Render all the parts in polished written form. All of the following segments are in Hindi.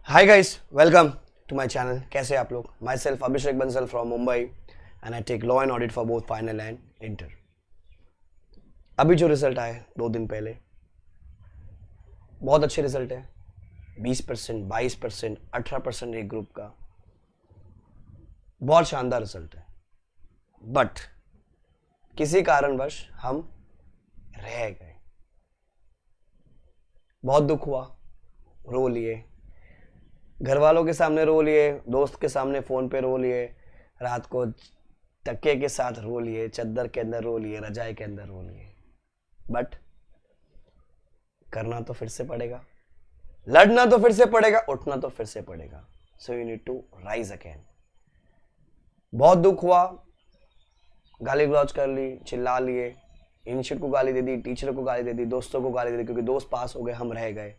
Hi guys, welcome to my channel. कैसे आप लोग? Myself Abhishek Bansal from Mumbai and I take law and audit for both final and inter. अभी जो रिजल्ट आए 2 दिन पहले, बहुत अच्छे रिजल्ट है। 20%, 22%, 18% एक ग्रुप का, बहुत शानदार रिजल्ट है। बट किसी कारणवश हम रह गए। बहुत दुख हुआ, रो लिए, घर वालों के सामने रो लिए, दोस्त के सामने फोन पे रो लिए, रात को तकिए के साथ रो लिए, चद्दर के अंदर रो लिए, रजाई के अंदर रो लिए। बट करना तो फिर से पड़ेगा, लड़ना तो फिर से पड़ेगा, उठना तो फिर से पड़ेगा। So you need to rise again. बहुत दुख हुआ, गाली गलौज कर ली, चिल्ला लिए, इंस्टीट्यूट को गाली दे दी, टीचर को गाली दे दी, दोस्तों को गाली दे दी, क्योंकि दोस्त पास हो गए, हम रह गए।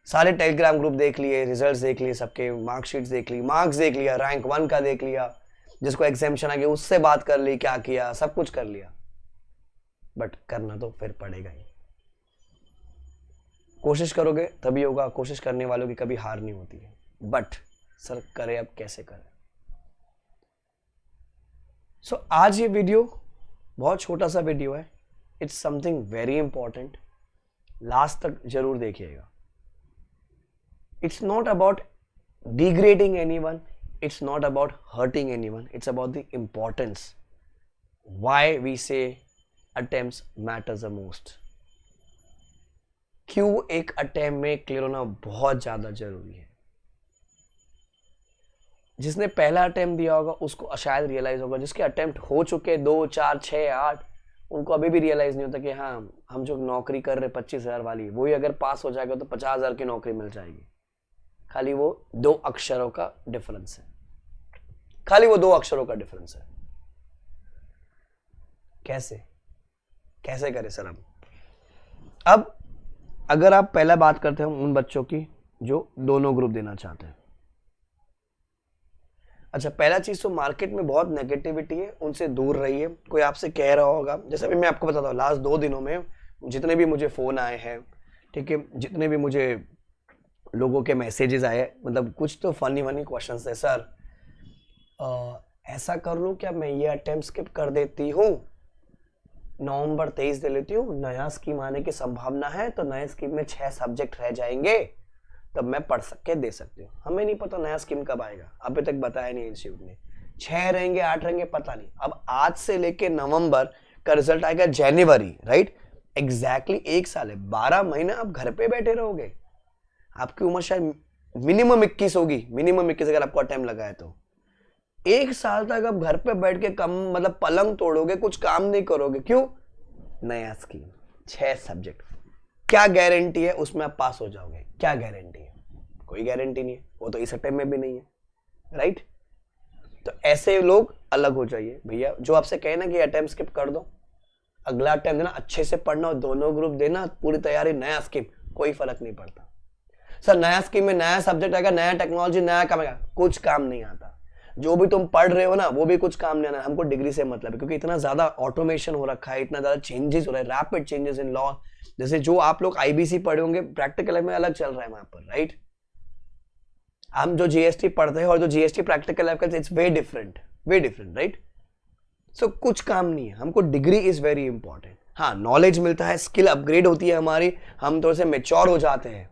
सारे टेलीग्राम ग्रुप देख लिए, रिजल्ट्स देख लिए, सबके मार्कशीट्स देख ली, मार्क्स देख लिया, रैंक 1 का देख लिया, जिसको एग्जामिशन आ गया उससे बात कर ली, क्या किया, सब कुछ कर लिया। बट करना तो फिर पड़ेगा ही। कोशिश करोगे तभी होगा, कोशिश करने वालों की कभी हार नहीं होती है। बट सर करे अब कैसे करें? सो आज ये वीडियो बहुत छोटा सा वीडियो है। It's something very important, last तक जरूर देखिएगा। It's not about degrading anyone, it's not about hurting anyone, it's about the importance why we say attempts matters the most। क्यों एक अटेम्प्ट में क्लियर होना बहुत ज्यादा जरूरी है। जिसने पहला अटेम्प्ट दिया होगा उसको शायद रियलाइज होगा, जिसके अटेम्प्ट हो चुके 2, 4, 6, 8, उनको अभी भी रियलाइज नहीं होता कि हाँ, हम जो नौकरी कर रहे 25,000 वाली, वही अगर पास हो जाएगा तो 50,000 की नौकरी मिल जाएगी। खाली वो 2 अक्षरों का डिफरेंस है, खाली वो 2 अक्षरों का डिफरेंस है। कैसे करें सर? अब अगर आप पहला बात करते हैं उन बच्चों की जो दोनों ग्रुप देना चाहते हैं। अच्छा, पहला चीज तो मार्केट में बहुत नेगेटिविटी है, उनसे दूर रहिए। कोई आपसे कह रहा होगा, जैसे अभी मैं आपको बताता हूँ, लास्ट 2 दिनों में जितने भी मुझे फोन आए हैं, ठीक है, जितने भी मुझे लोगों के मैसेजेस आए, मतलब कुछ तो फनी क्वेश्चंस है। सर ऐसा कर लूं क्या, मैं ये अटेम्प्ट स्किप कर देती हूँ, नवंबर 23 दे लेती हूँ, नया स्कीम आने की संभावना है, तो नए स्कीम में 6 सब्जेक्ट रह जाएंगे, तब मैं पढ़ सके दे सकती हूँ। हमें नहीं पता नया स्कीम कब आएगा, अभी तक बताया नहीं इंस्टीट्यूट ने। 6 रहेंगे, 8 रहेंगे, पता नहीं। अब आज से लेके नवंबर का रिजल्ट आएगा जनवरी, राइट? एग्जैक्टली 1 साल है, 12 महीने आप घर पे बैठे रहोगे। आपकी उम्र शायद मिनिमम 21 होगी, मिनिमम 21 अगर आपको अटेम्प्ट लगा है तो। 1 साल तक आप घर पे बैठ के कम मतलब पलंग तोड़ोगे, कुछ काम नहीं करोगे। क्यों? नया स्कीम, 6 सब्जेक्ट। क्या गारंटी है उसमें आप पास हो जाओगे? क्या गारंटी है? कोई गारंटी नहीं है, वो तो इस अटेम्प्ट में भी नहीं है, राइट? तो ऐसे लोग अलग हो जाइए भैया। जो आपसे कहे ना कि अटेम्प्ट स्किप कर दो, अगला अटेम्प्ट देना, अच्छे से पढ़ना, दोनों ग्रुप देना, पूरी तैयारी, नया स्कीम, कोई फर्क नहीं पड़ता। सर नया स्कीम में नया सब्जेक्ट आएगा, नया टेक्नोलॉजी, नया काम आएगा, कुछ काम नहीं आता। जो भी तुम पढ़ रहे हो ना, वो भी कुछ काम नहीं आना। हमको डिग्री से मतलब है, क्योंकि इतना ज्यादा ऑटोमेशन हो रखा है, इतना ज्यादा चेंजेस हो रहा है, रैपिड चेंजेस इन लॉ। जैसे जो आप लोग आईबीसी पढ़े होंगे, प्रैक्टिकल में अलग चल रहा है वहां पर, राइट? हम जो जीएसटी पढ़ते हैं और जो जीएसटी प्रैक्टिकल है, इट्स वे डिफरेंट, राइट? सो कुछ काम नहीं है, हमको डिग्री इज वेरी इंपॉर्टेंट। हाँ, नॉलेज मिलता है, स्किल अपग्रेड होती है हमारी, हम थोड़े से मेच्योर हो जाते हैं।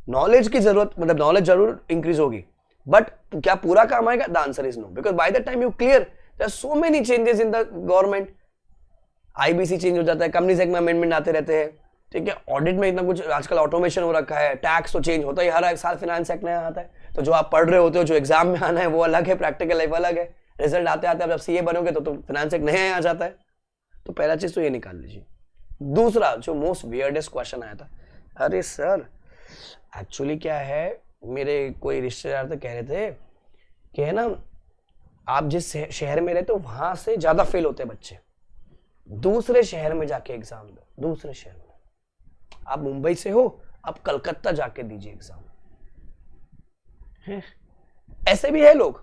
नॉलेज की जरूरत, मतलब नॉलेज जरूर इंक्रीज होगी, बट क्या पूरा काम आएगा? The answer is no, because by the time you clear there are so many changes in the government. IBC change हो जाता है, कंपनीज एक्ट में अमेंडमेंट आते रहते हैं, ठीक है, ऑडिट में इतना कुछ आजकल ऑटोमेशन हो रखा है, टैक्स तो चेंज होता ही हर एक साल, फाइनेंस एक्ट नया आता है। तो जो आप पढ़ रहे होते हो, जो एग्जाम में आना है वो अलग है, प्रैक्टिकल लाइफ अलग है। रिजल्ट आते आते जब सीए बनोगे तो फाइनेंस एक्ट नया आ जाता है। तो पहला चीज तो ये निकाल लीजिए। दूसरा जो मोस्ट वियर्डेस्ट क्वेश्चन आया था, अरे सर एक्चुअली क्या है, मेरे कोई रिश्तेदार तो कह रहे थे कि है ना, आप जिस शहर में रहते हो वहां से ज्यादा फेल होते बच्चे, दूसरे शहर में जाके एग्जाम दो। दूसरे शहर में, आप मुंबई से हो, आप कलकत्ता जाके दीजिए एग्जाम। ऐसे भी है लोग,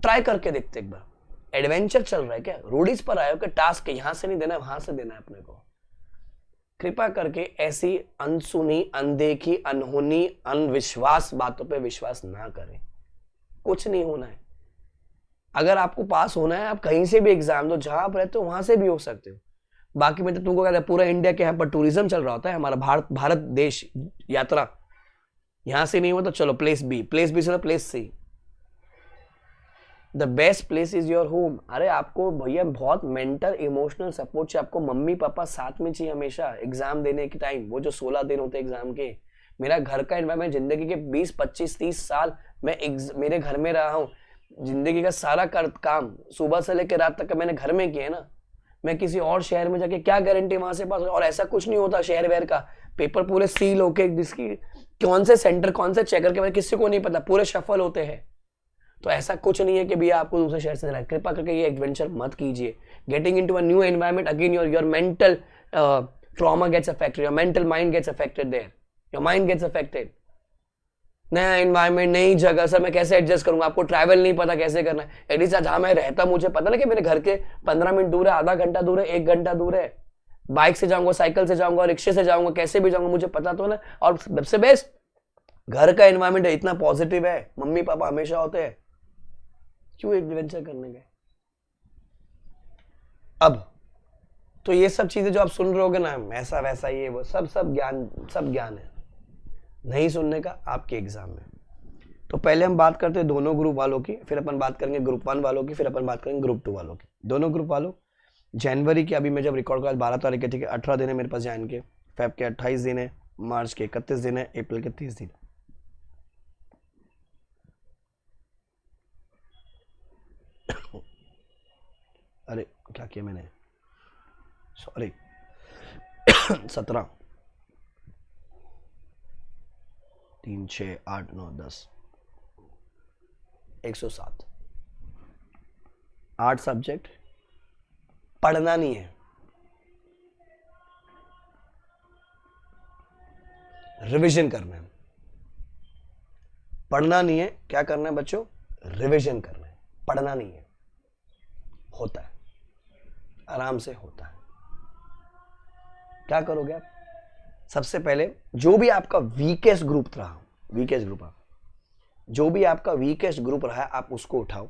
ट्राई करके देखते एक बार। एडवेंचर चल रहा है क्या? रोडीज पर आए हो क्या? टास्क यहां से नहीं देना है, वहां से देना है अपने को। कृपा करके ऐसी अनसुनी, अनदेखी, अनहोनी, अनविश्वास बातों पे विश्वास ना करें। कुछ नहीं होना है। अगर आपको पास होना है, आप कहीं से भी एग्जाम दो, जहां आप रहते हो वहां से भी हो सकते हो। बाकी में तो तुमको कहता है पूरा इंडिया के यहाँ पर टूरिज्म चल रहा होता है, हमारा भारत देश यात्रा, यहां से नहीं हुआ तो चलो प्लेस बी से place C. The best place is your home. अरे आपको भैया बहुत मेंटल इमोशनल सपोर्ट चाहिए, आपको मम्मी पापा साथ में चाहिए हमेशा एग्जाम देने के टाइम। वो जो 16 दिन होते हैं एग्जाम के, मेरा घर का एनवायरमेंट, जिंदगी के 20 25 30 साल मैं मेरे घर में रहा हूँ। जिंदगी का सारा काम सुबह से लेकर रात तक का मैंने घर में किया है ना। मैं किसी और शहर में जाके क्या गारंटी वहां से पास। और ऐसा कुछ नहीं होता शहर वेयर का, पेपर पूरे सील होके जिसकी कौन से सेंटर कौन से चेकर के बारे किसी को नहीं पता, पूरे शफल होते हैं। तो ऐसा कुछ नहीं है कि भैया आपको दूसरे शहर से जाना है। कृपा करके ये एडवेंचर मत कीजिए। Getting into a new environment, again your mental trauma gets affected, your mental mind gets affected there, your mind gets affected. नया एनवायरनमेंट, नई जगह, सर मैं कैसे एडजस्ट करूंगा, आपको ट्रैवल नहीं पता कैसे करना है। एटलीस्ट जहां मैं रहता मुझे पता ना कि मेरे घर के 15 मिनट दूर है, आधा घंटा दूर है, 1 घंटा दूर है। बाइक से जाऊंगा, साइकिल से जाऊंगा, रिक्शे से जाऊंगा, कैसे भी जाऊंगा मुझे पता तो ना। और सबसे बेस्ट घर का एनवायरनमेंट है, इतना पॉजिटिव है, मम्मी पापा हमेशा होते हैं, क्यों एडवेंचर करने गए। अब तो ये सब चीजें जो आप सुन रहे होगे ना, ऐसा वैसा ये वो सब ज्ञान है, नहीं सुनने का आपके एग्जाम में। तो पहले हम बात करते हैं दोनों ग्रुप वालों की, फिर अपन बात करेंगे ग्रुप 1 वालों की, फिर अपन बात करेंगे ग्रुप 2 वालों की। दोनों ग्रुप वालों जनवरी के, अभी मैं जब रिकॉर्ड कर 12 तारीख के, ठीक है, 18 दिन है मेरे पास जैन के, फेब के 28 दिन है, मार्च के 31 दिन है, अप्रैल के 30 दिन। अरे क्या किया मैंने, सॉरी 17 3 6 8 9 10 107 8 सब्जेक्ट। पढ़ना नहीं है, रिवीजन करना है। पढ़ना नहीं है, क्या करना है बच्चों, रिवीजन करना है, पढ़ना नहीं है। होता है, आराम से होता है। क्या करोगे आप, सबसे पहले जो भी आपका वीकेस्ट ग्रुप रहा, वीकेस्ट ग्रुप जो भी आपका वीकेस्ट ग्रुप रहा है आप उसको उठाओ,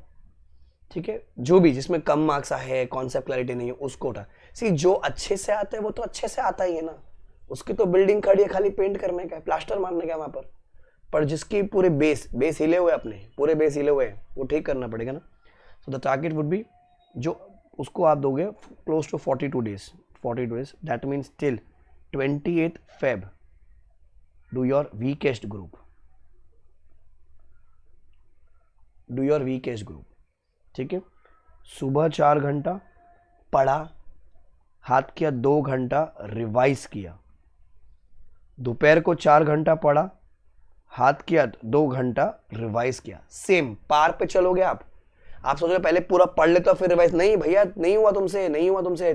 ठीक है। जो भी जिसमें कम मार्क्स है, कॉन्सेप्ट क्लैरिटी नहीं है, उसको उठा। सी जो अच्छे से आता है वो तो अच्छे से आता ही है ना, उसकी तो बिल्डिंग खड़ी है, खाली पेंट करने का है, प्लास्टर मारने का है वहां पर जिसकी पूरे बेस हिले हुए, अपने पूरे बेस हिले हुए हैं, वो ठीक करना पड़ेगा ना। So the target would be, जो उसको आप दोगे close to 42 days, that means till 28 Feb do your weakest group, ठीक है। सुबह 4 घंटा पढ़ा, हाथ किया 2 घंटा रिवाइज किया, दोपहर को 4 घंटा पढ़ा, हाथ किया 2 घंटा रिवाइज किया। सेम पार पे चलोगे आप सोच रहे पहले पूरा पढ़ लेते हो फिर रिवाइज, नहीं भैया, नहीं हुआ तुमसे,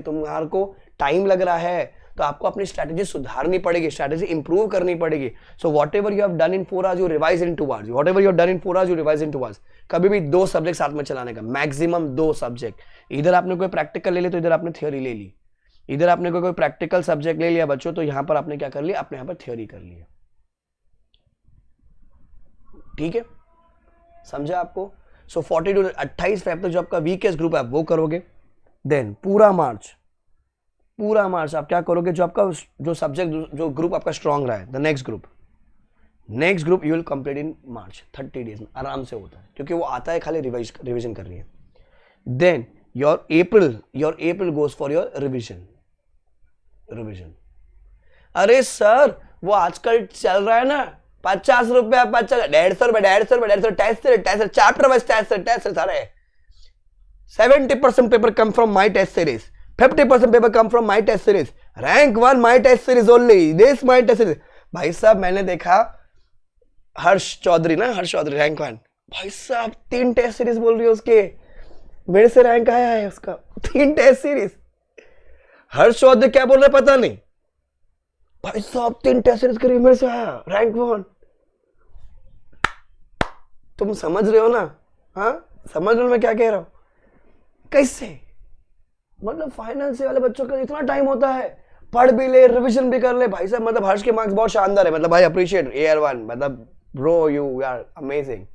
तुम्हारे को टाइम लग रहा है, तो आपको अपनी स्ट्रैटेजी सुधारनी पड़ेगी, स्ट्रैटेजी इंप्रूव करनी पड़ेगी। So what ever you have done in 4 hours you revise in 2 hours, what ever you have done in 4 hours you revise in 2 hours। कभी भी 2 सब्जेक्ट साथ में चलाने का, मैक्सिमम 2 सब्जेक्ट। इधर आपने कोई प्रैक्टिकल ले लिया तो इधर आपने थ्योरी ले ली, इधर आपने कोई प्रैक्टिकल सब्जेक्ट ले लिया बच्चों, तो यहां पर आपने क्या कर लिया, अपने यहां पर थ्योरी कर लिया, ठीक है, समझा आपको। सो 28 Feb तक जो आपका वीकेस्ट ग्रुप है वो करोगे। देन पूरा मार्च आप क्या करोगे, जो आपका जो सब्जेक्ट जो ग्रुप आपका स्ट्रांग रहा है, the next group you will complete in March, 30 days में आराम से होता है, क्योंकि वो आता है खाली रिवीजन करनी है। Then your April goes for your revision. अरे सर वो आजकल चल रहा है ना 50 रुपया, 150 रुपया टेस्ट चैप्टर वाइज टेस्ट सारे। 70% paper come from my test series, 50% paper come from my test series, rank 1 my test series only, this my test series. भाई साहब मैंने देखा हर्ष चौधरी रैंक 1, भाई साहब 3 टेस्ट सीरीज बोल रही है उसके, मेरे से रैंक आया है उसका 3 टेस्ट सीरीज। हर्ष चौधरी क्या बोल रहे पता नहीं, भाई साहब 3 टेस्ट सीरीज के मेरे से आया रैंक 1। तुम समझ रहे हो ना, हाँ समझ रहे हो मैं क्या कह रहा हूं, कैसे, मतलब फाइनेंस वाले बच्चों का इतना टाइम होता है, पढ़ भी ले, रिवीजन भी कर ले भाई साहब। मतलब हर्ष के मार्क्स बहुत शानदार है, मतलब भाई अप्रिशिएट AR1, मतलब ब्रो यू आर अमेजिंग।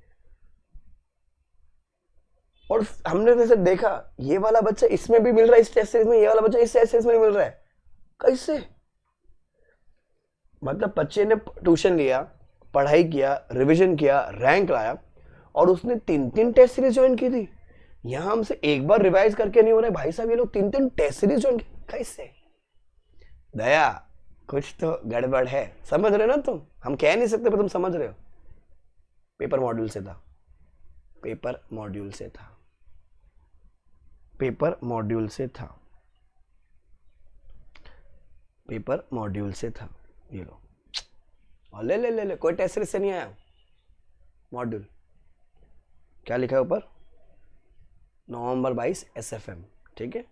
और हमने वैसे देखा ये वाला बच्चा इसमें भी मिल रहा है इस टेस्ट सीरीज में, ये वाला बच्चा इस टेस्ट सीरीज में मिल रहा है, कैसे? मतलब बच्चे ने ट्यूशन लिया, पढ़ाई किया, रिवीजन किया, रैंक लाया, और उसने 3 टेस्ट सीरीज ज्वाइन की थी। यहां हमसे एक बार रिवाइज करके नहीं हो रहा है भाई साहब, ये लोग 3 टेस्ट सीरीज ज्वाइन की, कैसे? दया, कुछ तो गड़बड़ है, समझ रहे हो ना तुम? हम कह नहीं सकते पर तुम समझ रहे हो। पेपर मॉड्यूल से था, पेपर मॉड्यूल से था, पेपर मॉड्यूल से था, पेपर मॉड्यूल से था। ये लो, और ले ले ले ले, कोई टेस्ट सीरीज से नहीं आया, मॉड्यूल। क्या लिखा है ऊपर? नवंबर 22 SFM, ठीक है।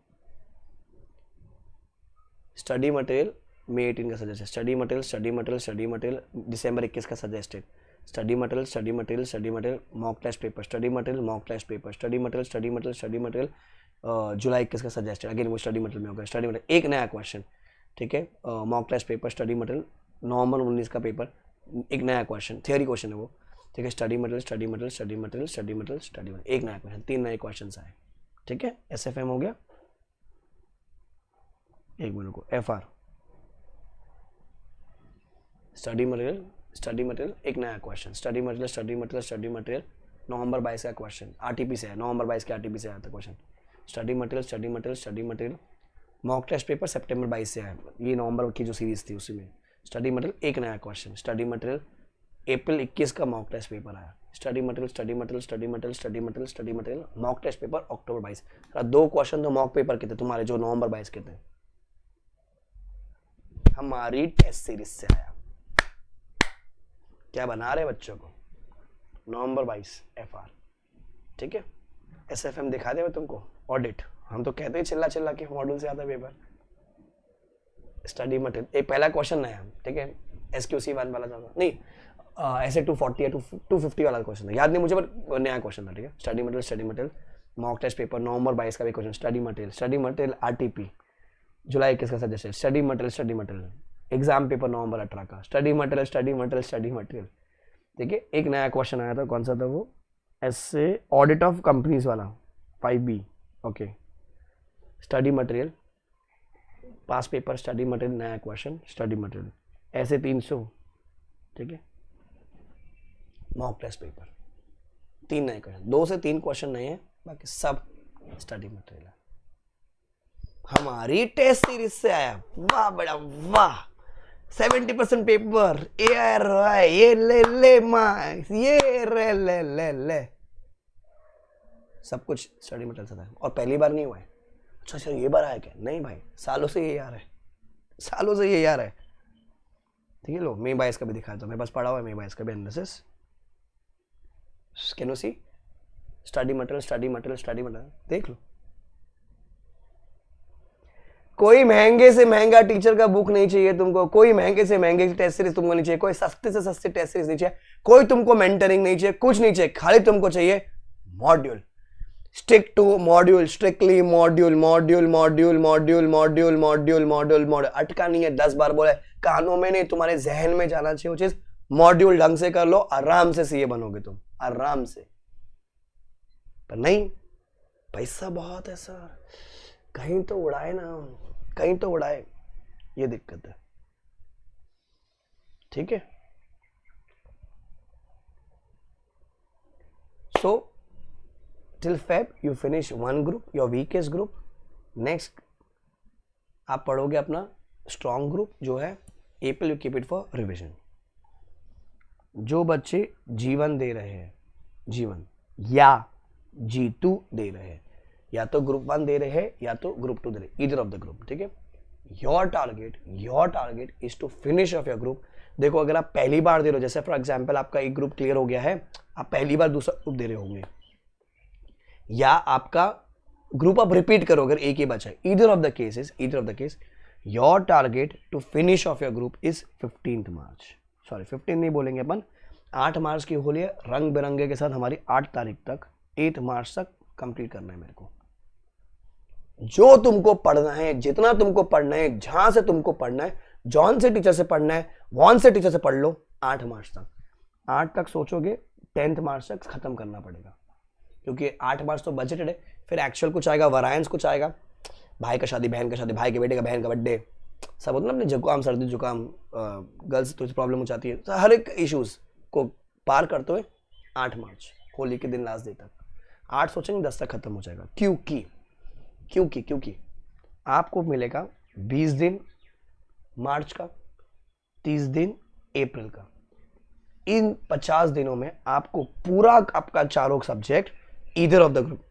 स्टडी मटेरियल मई 18 का सजेस्ट है, study material study material study material दिसंबर 21 का suggested, study material study material study material mock test paper, study material mock test paper, study material study material study material जुलाई 21 का सजेस्टेड, अगेन वो स्टडी मटेरियल में होगा, स्टडी मटेरियल एक नया क्वेश्चन, ठीक है। Mock test paper, study material नवंबर 19 का पेपर, एक नया क्वेश्चन, थियोरी क्वेश्चन है वो, ठीक है। Study material study material study material study material study material, एक नया क्वेश्चन, 3 नए क्वेश्चन आए, ठीक है। SFM हो गया। एक मिनट को, FR स्टडी मटेरियल एक नया क्वेश्चन, स्टडी मटेरियल नवंबर 22 का क्वेश्चन, RTP से है, नवंबर 22 के RTP से आया था question. Study material mock test paper सितंबर 22 से आया, ये नवंबर की जो सीरीज थी उसी में। स्टडी मटेरियल एक नया क्वेश्चन, स्टडी मटेरियल अप्रैल 21 का मॉक टेस्ट पेपर आया, study material mock test paper अक्टूबर 22। 2 क्वेश्चन तो मॉक पेपर के थे तुम्हारे, जो नवंबर 22 के थे, हमारी टेस्ट सीरीज से आया। क्या बना रहे बच्चों को? नवंबर 22 FR, ठीक है। SFM दिखा दे तुमको, ऑडिट, हम तो कहते हैं चिल्ला चिल्ला के मॉड्यूल से आता है पेपर। स्टडी मटेरियल एक पहला क्वेश्चन नया, ठीक है, SQC 1 वाला था नहीं, ऐसे 240 या 250 वाला क्वेश्चन था, याद नहीं मुझे, पर नया क्वेश्चन था, ठीक है। Study material mock test paper नवंबर 22 का भी क्वेश्चन, स्टडी मटेरियल RTP जुलाई 21 का suggestion, study material exam paper नवंबर 18 का, स्टडी मटेरियल, ठीक है। एक नया क्वेश्चन आया था, कौन सा था वो? ऐसे ऑडिट ऑफ कंपनीज वाला 5B, ओके। स्टडी मटेरियल पास पेपर, स्टडी मटेरियल नया क्वेश्चन, स्टडी मटेरियल ऐसे 300, ठीक है। मॉक टेस्ट पेपर 3 नए क्वेश्चन, 2 से 3 क्वेश्चन नए हैं, बाकी सब स्टडी मटेरियल है। हमारी टेस्ट सीरीज से आया, वाह बड़ा वाह, 70% पेपर AR, ये ले मार्क्स, ये ले सब कुछ स्टडी मटेरियल से था, और पहली बार नहीं हुआ है। अच्छा ये बार आया क्या? नहीं भाई, सालों से ये यार है, सालों से ये यार है, ठीक है। लो मई 22 का भी दिखाया था, मेरे पास पढ़ा हुआ है मई 22 का भी analysis, can you see? Study material देख लो। कोई महंगे से महंगा टीचर का बुक नहीं चाहिए तुमको, कोई महंगे से महंगे टेस्ट सीरीज तुमको नहीं चाहिए, कोई सस्ते से सस्ते टेस्ट सीरीज नहीं चाहिए, कोई तुमको मेंटरिंग नहीं चाहिए, कुछ नहीं चाहिए, खाली तुमको चाहिए module. Stick to module, strictly module. अटका नहीं है, 10 बार बोले, कानों में नहीं, तुम्हारे जहन में जाना चाहिए वो चीज। मॉड्यूल ढंग से कर लो, आराम से सीए बनोगे तुम, आराम से। पर नहीं, पैसा बहुत है सर, कहीं तो उड़ाए ना, कहीं तो उड़ाए, ये दिक्कत है, ठीक है। सो till Feb you finish one group, your weakest group. Next आप पढ़ोगे अपना strong group जो है April, you keep it for revision. जो बच्चे G1 दे रहे हैं, G1 या G2 दे रहे हैं, या तो ग्रुप 1 दे रहे हैं या तो ग्रुप 2 दे रहे हैं, either of the group, ठीक है। your target is to finish off your group. देखो अगर आप पहली बार दे रहे हो, जैसे फॉर एग्जाम्पल आपका एक ग्रुप क्लियर हो गया है, आप पहली बार दूसरा ग्रुप दे रहे होंगे, या आपका ग्रुप आप रिपीट करो अगर एक ही बचा है, either of the case your target to finish off your group is 15th March. Sorry 15 नहीं बोलेंगे अपन, 8 मार्च की होली है, रंग बिरंगे के साथ हमारी 8 तारीख तक 8 मार्च तक कंप्लीट करना है मेरे को। जो तुमको पढ़ना है, जितना तुमको पढ़ना है, जहां से तुमको पढ़ना है, जॉन से टीचर से पढ़ना है, वॉन से टीचर से पढ़ लो 8 मार्च तक। 8 तक सोचोगे 10th मार्च तक खत्म करना पड़ेगा, क्योंकि 8 मार्च तो बजटेड है। फिर एक्चुअल कुछ आएगा, वरायंस कुछ आएगा, भाई का शादी, बहन का शादी, भाई के बेटे का, बहन का बर्थडे, सब होता है ना अपने, जुकाम सर्दी जुकाम, गर्ल्स तो प्रॉब्लम हो जाती है, तो हर एक इश्यूज को पार करते हुए 8 मार्च होली के दिन लास्ट डे तक 8 सोचेंगे 10 तक खत्म हो जाएगा। क्योंकि आपको मिलेगा 20 दिन मार्च का, 30 दिन अप्रैल का। इन 50 दिनों में आपको पूरा आपका चारों subject either of the group,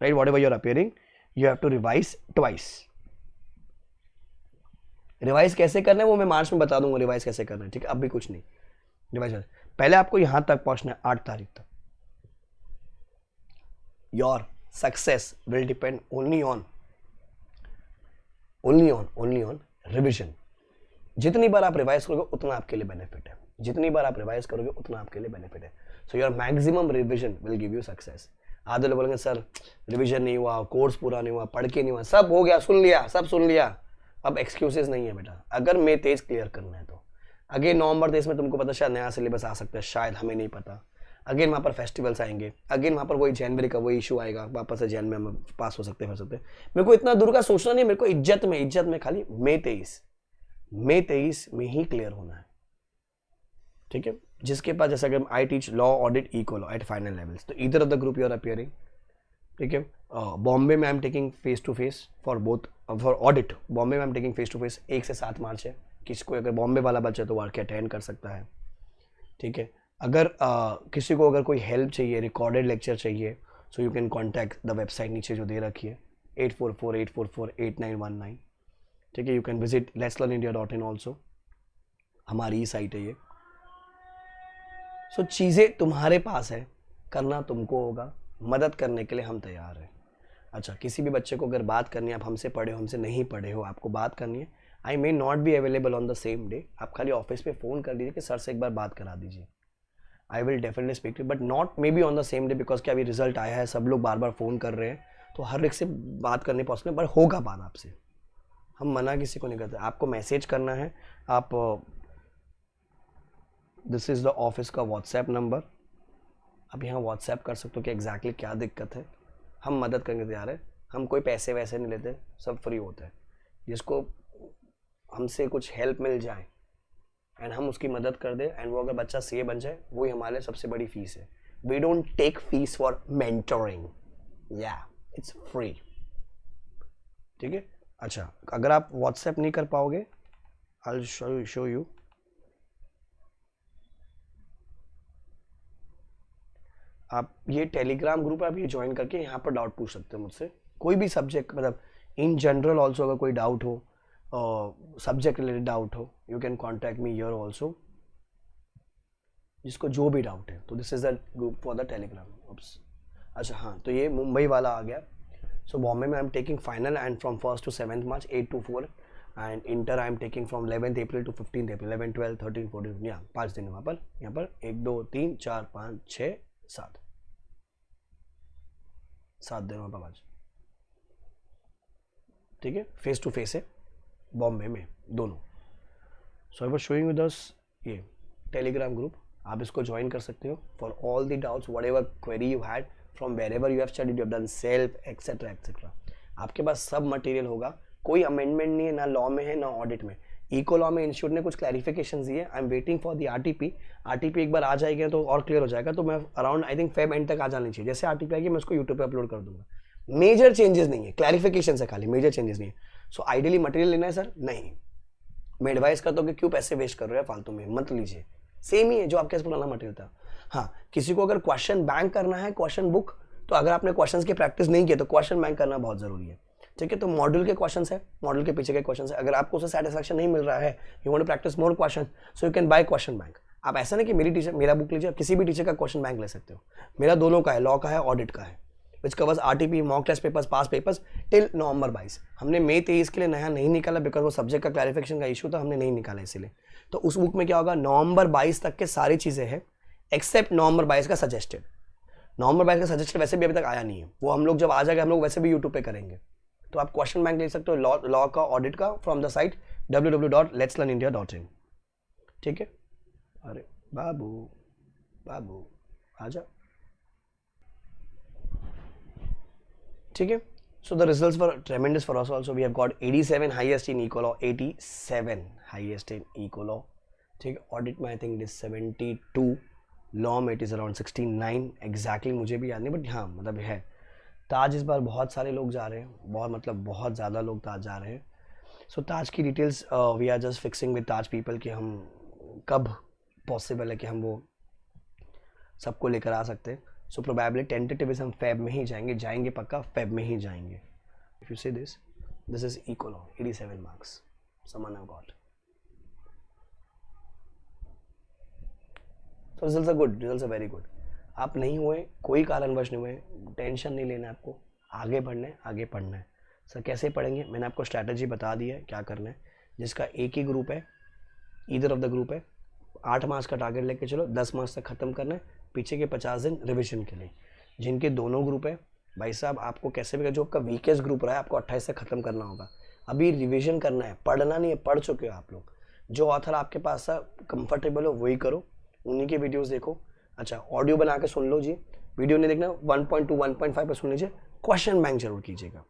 right, whatever you are appearing, you have to revise twice. Revise कैसे करना है वो मैं मार्च में बता दूंगा, रिवाइज कैसे करना है, ठीक है, अब भी कुछ नहीं रिवाइज। पहले आपको यहां तक पहुंचना है 8 तारीख तक। Your success will depend only on revision. जितनी बार आप रिवाइज करोगे उतना आपके लिए बेनिफिट है, जितनी बार आप रिवाइज करोगे उतना आपके लिए बेनिफिट है। So your maximum revision will give you success. आधे लोग बोलेंगे सर रिविजन नहीं हुआ, कोर्स पूरा नहीं हुआ, पढ़ के नहीं हुआ, सब हो गया, सुन लिया, सब सुन लिया, अब एक्सक्यूजेस नहीं है बेटा। अगर मई 23 क्लियर करना है तो अगेन नवंबर 23 में तुमको पता शायद नया सिलेबस आ सकता है, शायद, हमें नहीं पता। अगेन वहाँ पर फेस्टिवल्स आएंगे, अगेन वहाँ पर वही जनवरी का वही इशू आएगा, वापस से जैन में हम पास हो सकते हैं। मेरे को इतना दूर का सोचना नहीं, मेरे को इज्जत में खाली मई 23 में ही क्लियर होना है, ठीक है। जिसके पास, जैसे अगर I teach law, audit, eco law at final levels, तो either of the group you are appearing, ठीक है। बॉम्बे में I am taking face to face for both, for audit Bombay में I am taking face to face 1 से 7 मार्च है। किसको अगर बॉम्बे वाला बच्चा तो आके अटेंड कर सकता है, ठीक है। अगर किसी को अगर कोई हेल्प चाहिए, रिकॉर्डेड लेक्चर चाहिए, सो you can contact the website नीचे जो दे रखी है 8448448919, ठीक है। You can visit letslearnindia.in also, हमारी ही साइट है ये। सो चीज़ें तुम्हारे पास है, करना तुमको होगा, मदद करने के लिए हम तैयार हैं। अच्छा, किसी भी बच्चे को अगर बात करनी है, आप हमसे पढ़े हो, हमसे नहीं पढ़े हो, आपको बात करनी है, I may not be available on the same day, आप खाली ऑफिस पे फ़ोन कर दीजिए कि सर से एक बार बात करा दीजिए, I will definitely speak to, but not maybe on the same day, because क्या अभी रिजल्ट आया है, सब लोग बार बार फ़ोन कर रहे हैं, तो हर एक से बात करने पॉसिबल, पर होगा बात आपसे, हम मना किसी को नहीं करते। आपको मैसेज करना है, आप दिस इज़ द ऑफिस का व्हाट्सएप नंबर, आप यहाँ व्हाट्सएप कर सकते हो कि एग्जैक्टली क्या दिक्कत है, हम मदद करने तैयार है। हम कोई पैसे वैसे नहीं लेते, सब फ्री होता है। जिसको हमसे कुछ हेल्प मिल जाए एंड हम उसकी मदद कर दे, एंड वो अगर बच्चा सीए बन जाए, वही हमारे लिए सबसे बड़ी फीस है। We don't take fees for mentoring, या इट्स फ्री, ठीक है। अच्छा, अगर आप व्हाट्सएप नहीं कर पाओगे, आई विल शो यू, आप ये टेलीग्राम ग्रुप आप ये ज्वाइन करके यहाँ पर डाउट पूछ सकते हो मुझसे, कोई भी सब्जेक्ट, मतलब इन जनरल ऑल्सो, अगर कोई डाउट हो, सब्जेक्ट रिलेटेड डाउट हो, you can contact me here also, जिसको जो भी डाउट है। तो this is the group for the Telegram. अच्छा हाँ, तो ये मुंबई वाला आ गया। सो बॉम्बे में I am taking final and from 1st to 7th March 8 to 4, and inter I am taking from 11th April to 15th April, 11, 12, 13, 14, यहाँ 5 दिन वहाँ पर 1 2 3 4 5 6 7 दिन वहाँ पर 5, ठीक है। फेस टू फेस है बॉम्बे में दोनों। So I was showing with us ये टेलीग्राम ग्रुप, आप इसको ज्वाइन कर सकते हो for all the doubts, whatever query you had from wherever you have studied, you have done self etcetera etcetera. आपके पास सब मटेरियल होगा, कोई अमेंडमेंट नहीं है, ना लॉ में है ना ऑडिट में। इको लॉ में इंस्टीट्यूट ने कुछ क्लैरिफिकेशन दिए, I am waiting for the RTP एक बार आ जाएगी तो और क्लियर हो जाएगा, तो मैं around I think Feb and तक आ जानी चाहिए। जैसे आरटीपी आएगी मैं उसको यूट्यूब पे अपलोड कर दूंगा। मेजर चेंजेस नहीं है, क्लैरिफिकेशन है खाली, मेजर चेंजेस नहीं है। सो आइडियली मटेरियल लेना है सर, नहीं, मैं एडवाइस करता हूँ कि क्यों पैसे वेस्ट कर रहे हो फालतू में, मत लीजिए, सेम ही है जो आपके पास पुराना मटेरियल था। हाँ, किसी को अगर क्वेश्चन बैंक करना है, क्वेश्चन बुक, तो अगर आपने क्वेश्चंस की प्रैक्टिस नहीं की तो क्वेश्चन बैंक करना बहुत जरूरी है, ठीक है। तो मॉड्यूल के क्वेश्चंस है, मॉड्यूल के पीछे के क्वेश्चंस है, अगर आपको उससे सेटिस्फैक्शन नहीं मिल रहा है, you want to practise more question, so you can buy question bank. आप ऐसा नहीं कि मेरी टीचर मेरा बुक लीजिए, आप किसी भी टीचर का क्वेश्चन बैंक ले सकते हो। मेरा दोनों का है, लॉ का है, ऑडिट का है, which covers RTP, mock test papers, pass papers till November 22। हमने मई 23 के लिए नया नहीं निकाला बिकॉज वो सब्जेक्ट का क्लैरिफिकेशन का इशू था, हमने नहीं निकाला इसीलिए। तो उस बुक में क्या होगा, नवंबर 22 तक के सारी चीज़ें हैं एक्सेप्ट नवंबर 22 का सजेस्टेड। नवंबर 22 का सजेस्टेड वैसे भी अभी तक आया नहीं है, वो हम लोग जब आ जाएगा हम लोग वैसे भी यूट्यूब पे करेंगे, तो आप क्वेश्चन बैंक ले सकते हो लॉ का, ऑडिट का, फ्रॉम द साइट www.letslearnindia.in। ठीक है, अरे बाबू बाबू आजा, ठीक है। So the results were tremendous for us also. We have got 87 highest in eco law, 87 highest in eco law. ठीक है, ऑडिट में I think it is 72, law में इट इज अराउंड 69 एग्जैक्टली, मुझे भी याद नहीं बट हाँ मतलब है। ताज इस बार बहुत सारे लोग जा रहे हैं, बहुत मतलब बहुत ज़्यादा लोग ताज जा रहे हैं। सो ताज की details we are just fixing with Taj people कि हम कब पॉसिबल है कि हम वो सबको लेकर आ सकते हैं। सो प्रोबेबली टेंटेटिव हम फेब में ही जाएंगे पक्का फेब में ही जाएंगे। If you say this is eco law, 87 marks someone have got. So results are good, results are very good. आप नहीं हुए, कोई कारणवश नहीं हुए, टेंशन नहीं लेना, आपको आगे बढ़ना है, आगे पढ़ना है। सर कैसे पढ़ेंगे, मैंने आपको स्ट्रैटेजी बता दी है क्या करना है। जिसका एक ही ग्रुप है, ईदर ऑफ द ग्रुप है, 8 मार्क्स का टारगेट लेके चलो, 10 मार्क्स तक खत्म करना है, पीछे के 50 दिन रिविजन के लिए। जिनके दोनों ग्रुप है भाई साहब, आपको कैसे भी, जो आपका वीकेस्ट ग्रुप रहा है आपको 28 तक खत्म करना होगा। अभी रिविजन करना है, पढ़ना नहीं है, पढ़ चुके हो आप लोग। जो ऑथर आपके पास कंफर्टेबल हो वही करो, उन्हीं के वीडियोस देखो। अच्छा ऑडियो बना के सुन लो जी, वीडियो नहीं देखना, 1.2 1.5 पर सुन लीजिए। क्वेश्चन बैंक जरूर कीजिएगा,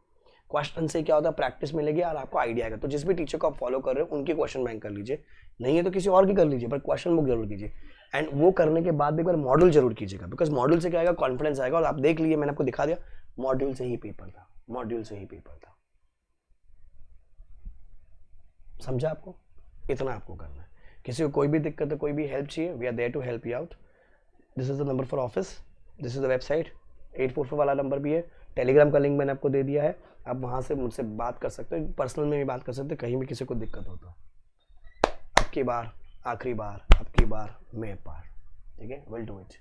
क्वेश्चन से क्या होता है प्रैक्टिस मिलेगी और आपको आइडिया आएगा। तो जिस भी टीचर को आप फॉलो कर रहे हो उनके क्वेश्चन बैंक कर लीजिए, नहीं है तो किसी और की कर लीजिए, पर क्वेश्चन बुक जरूर कीजिए। एंड वो करने के बाद एक बार मॉड्यूल जरूर कीजिएगा, बिकॉज मॉड्यूल से क्या आएगा, कॉन्फिडेंस आएगा। और आप देख लीजिए, मैंने आपको दिखा दिया, मॉड्यूल से ही पेपर था, मॉड्यूल से ही पेपर था। समझा आपको, इतना आपको करना है। किसी को कोई भी दिक्कत है, कोई भी हेल्प चाहिए, we are there to help you out. This is the number for office, this is the website, 844 वाला नंबर भी है। टेलीग्राम का लिंक मैंने आपको दे दिया है, आप वहां से मुझसे बात कर सकते हो, पर्सनल में भी बात कर सकते हो, कहीं भी किसी को दिक्कत हो तो। अब की बार, आखिरी बार, अब की बार मैं पार, ठीक है, will do it.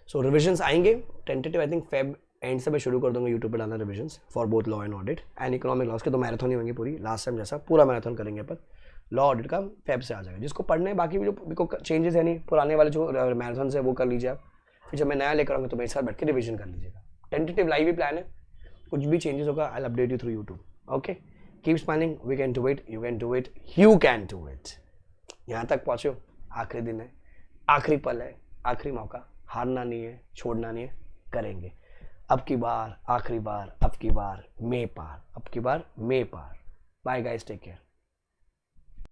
So revisions आएंगे tentative, I think Feb end से मैं शुरू कर दूंगा यूट्यूब पे डालना revisions for both law and audit and economic laws के। तो मैराथन ही होंगे पूरी, लास्ट टाइम जैसा पूरा मैराथन करेंगे, पर लॉ ऑडिट का फेब से आ जाएगा। जिसको पढ़ने, बाकी भी जो चेंजेस है नहीं, पुराने वाले जो मैराथन है वो कर लीजिए आप। फिर जब मैं नया लेकर आऊँगा तो मेरे साथ बैठ के रिविजन कर लीजिएगा। टेंटेटिव लाइव ही प्लान है, कुछ भी चेंजेस होगा I will update you through YouTube. Okay, keep smiling, we can do it, you can do it, you can do it. यहाँ तक पहुँचो, आखिरी दिन है, आखिरी पल है, आखिरी मौका, हारना नहीं है, छोड़ना नहीं है, करेंगे। अब की बार, आखिरी बार, अब की बार मैं पार, अब की बार मैं पार। Bye guys, take care.